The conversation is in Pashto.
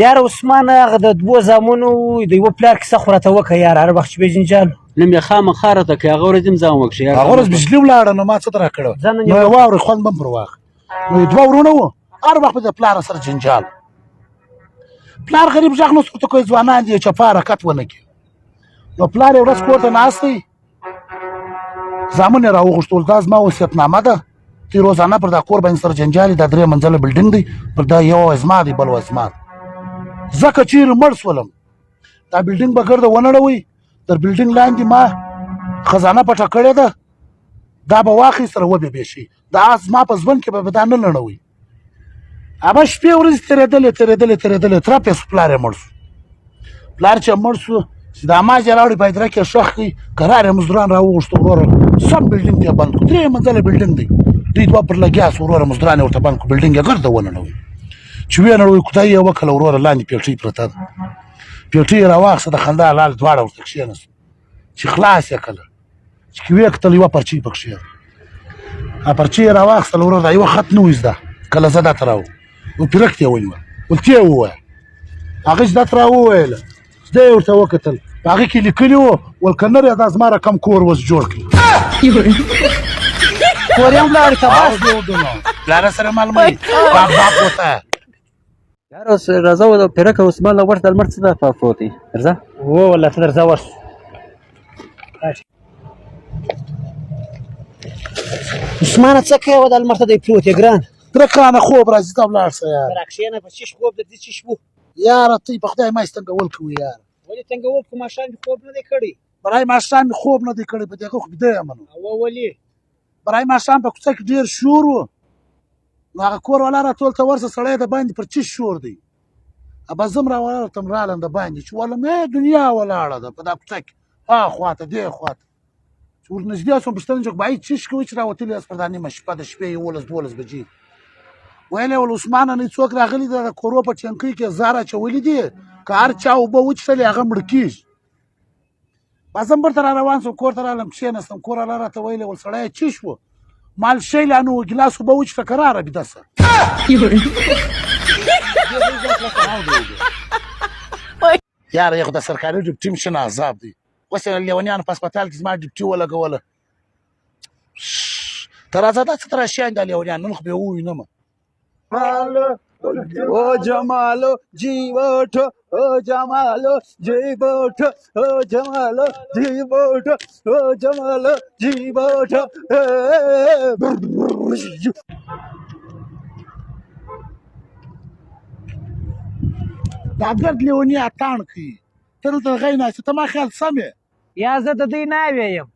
یاره عثمان هغه د دوو زامنو د یوه پلار کیسه خو راته وکړه یاره هر وخت چې به جنجال نن بیا خامخا راته کوي هغه ورځ هم ځان وکړي هغه ورځ بجلي ولاړه نو ما څه ته راکړه نو یې واورې خوند به هم پر واخ نو یې دوه ورونه وو هر وخت به د پلار سره جنجال پلار غریب غږ نه ورته کوي ځوانان دي چپه حرکت ونه کړي نو پلار یې ورځ کور ته ناست دی زامن یې راوغوښتول دا زما وصیتنامه ده چې روزانه پر دا کور باندې سره جنجال دا 3 منزله بلډینګ دی پر دا یو زما دی بل زما ځکه چیرې مړ شولم دا بلډینګ به ګرده ونړوئ در بلډینګ لاندې ما خزانه پټه کړې ده دا به واخلئ سره وبې شي دا زما په ژوند کې به دا نه لړوئ ابه شپې ورځې تېرېدلې تر پیسو پلار یې مړ شو پلار چې مړ شو چې دا ما چې راوړي په ادرک کې شخ کړي قرار یې مزدوران راوغوښته وروره سم بلډینګ ته یې بند کړو 3 منزله بلډینګ دی دوی دوه پر لګیا سو وروره مزدوران یې ورته بند کړو بلډینګ یې ګرده ونړوئ چې ویې نړوئ خدای یې وکړه وروره لاندې پیټۍ پرته ده پیټۍ یې راواخیسته د خندا لال دواړه ورته کښېناستو چې خلاص یې کړه چې ویې کتل یوه پرچۍ پکښې ده پرچۍ یې راواخیستل وروره دا یوه خط نه و زده کله زه دا ته راوړم نو پیرک ته یې ونیوه ولته یې ووایه هغه چې دا ته راوویله زه یې ورته وکتل په هغې کې لیکلي وو ول که نر یې دا زما رقم کور اوس جوړ کړي کور یې هم لاړې تباه پلاره سره معلومه وي باپ ورته یار اوس راځه د پیرک عثمان له ورته لمر څه ده پروت دی درځه و والله ته درځه ورس عثمانه څه کوې و دا لمر ته دی پروت یې ګران درکانه خوب راځي ته ولاړ شه یار راکښېنه په چیش خوب درځي چیش بو یاره ته په خدای ما ستنګول کوي یار ولې تنګول خو ماښام مې خوب نه دی کړی برای ماښام مې خوب نه دی کړی په دې خو بیده یم نو ولې برای ماښام په کوڅه کې ډېر شور و نو هغه کور والا راټول ته ورسه سړی د باندې پر چیش شور دی ابه زه م راورتم رالم د باندې چې ولم دنیا ولاړه ده په دا کوڅه کې خوا ته دې خوا ته چې ورنږدې شوم پوښتنه چې بهید چیش کوي چې راوتلي یاست پر دا نیمه شپه د شپې 11 بجې ویلې ول عثمانه نه څوک راغلي د کورو په ټینکۍ کې زار اچولي دي که هر چا اوبه وچښلې هغه مړ کېږي بس هم برته را روان شوم کور ته رالم کښېناستم کور والا راته ویلې ول سړی چیش و مال شی لا نه و ګیلاس اوبه وچښه که راره بیده شه یاره یې خو د سرکاري ډیپټي مې شنه عذاب دی اوس یې لیونیانو په هسپتال کې زما ډیپټي ولګوله ته راځه دا څه ته راشیان دا لیونیان نن خو بې ووینمه ओ जमालो जीवोठ ओ जमालो जीवोठ ओ जमालो जीवोठ ओ जमालो जीवोठ دا ګرد لیوني اتاڼ کوي ته دلته غی ناستې ته ما خیال سم یې یا زه د دوی ناوې یم